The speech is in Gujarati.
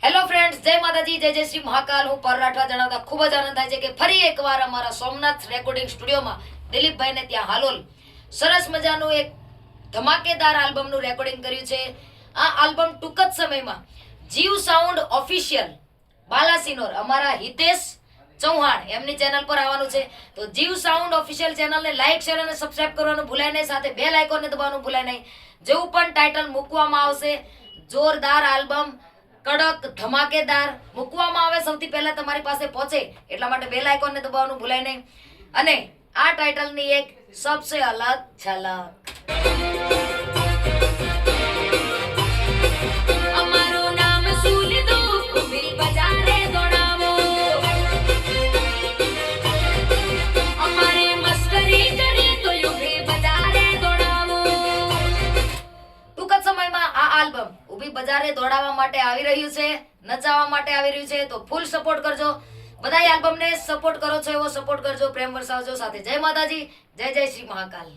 હેલો ફ્રેન્ડ્સ, જય માતાજી, જય જય શ્રી મહાકાલ. હું પર રાઠવા જણાવતા ખૂબ જ આનંદ થાય છે કે ફરી એકવાર અમારા સોમનાથ રેકોર્ડિંગ સ્ટુડિયોમાં દિલીપભાઈને ત્યાં હાલોલ સરસ મજાનું એક ધમાકેદાર આલ્બમનું રેકોર્ડિંગ કર્યું છે. આ આલ્બમ ટૂંક જ સમયમાં જીવ સાઉન્ડ ઓફિશિયલ બાલાસિનોર અમારા હિતેશ ચૌહાણ એમની ચેનલ પર આવવાનું છે. તો જીવ સાઉન્ડ ઓફિશિયલ ચેનલને લાઈક શેર અને સબસ્ક્રાઇબ કરવાનું ભૂલાય નહીં, સાથે બેલ આઇકોનને દબાવવાનું ભૂલાય નહીં. જેવું પણ ટાઇટલ મૂકવામાં આવશે, જોરદાર આલ્બમ કડક ધમાકેદાર મૂકવામાં આવે સૌથી પહેલા તમારી પાસે પહોંચે એટલા માટે બેલ આઇકોનને દબાવવાનું ભૂલાય નહીં. અને આ ટાઇટલની એક સબસે અલગ ઝલક. અમારું નામ શું લીધું બિલ બજારે દોડાવો, અમારે મસ્કરી કરી તો યુભી બજારે દોડાવો. ટૂંક જ સમયમાં આ આલ્બમ ઊભી બજારે દોડાવવા માટે આવી રહ્યું છે, નચાવવા માટે આવી રહ્યું છે. તો ફૂલ સપોર્ટ કરજો. બધા આલ્બમને સપોર્ટ કરો છો એવો સપોર્ટ કરજો, પ્રેમ વરસાવજો. સાથે જય માતાજી, જય જય શ્રી મહાકાલ.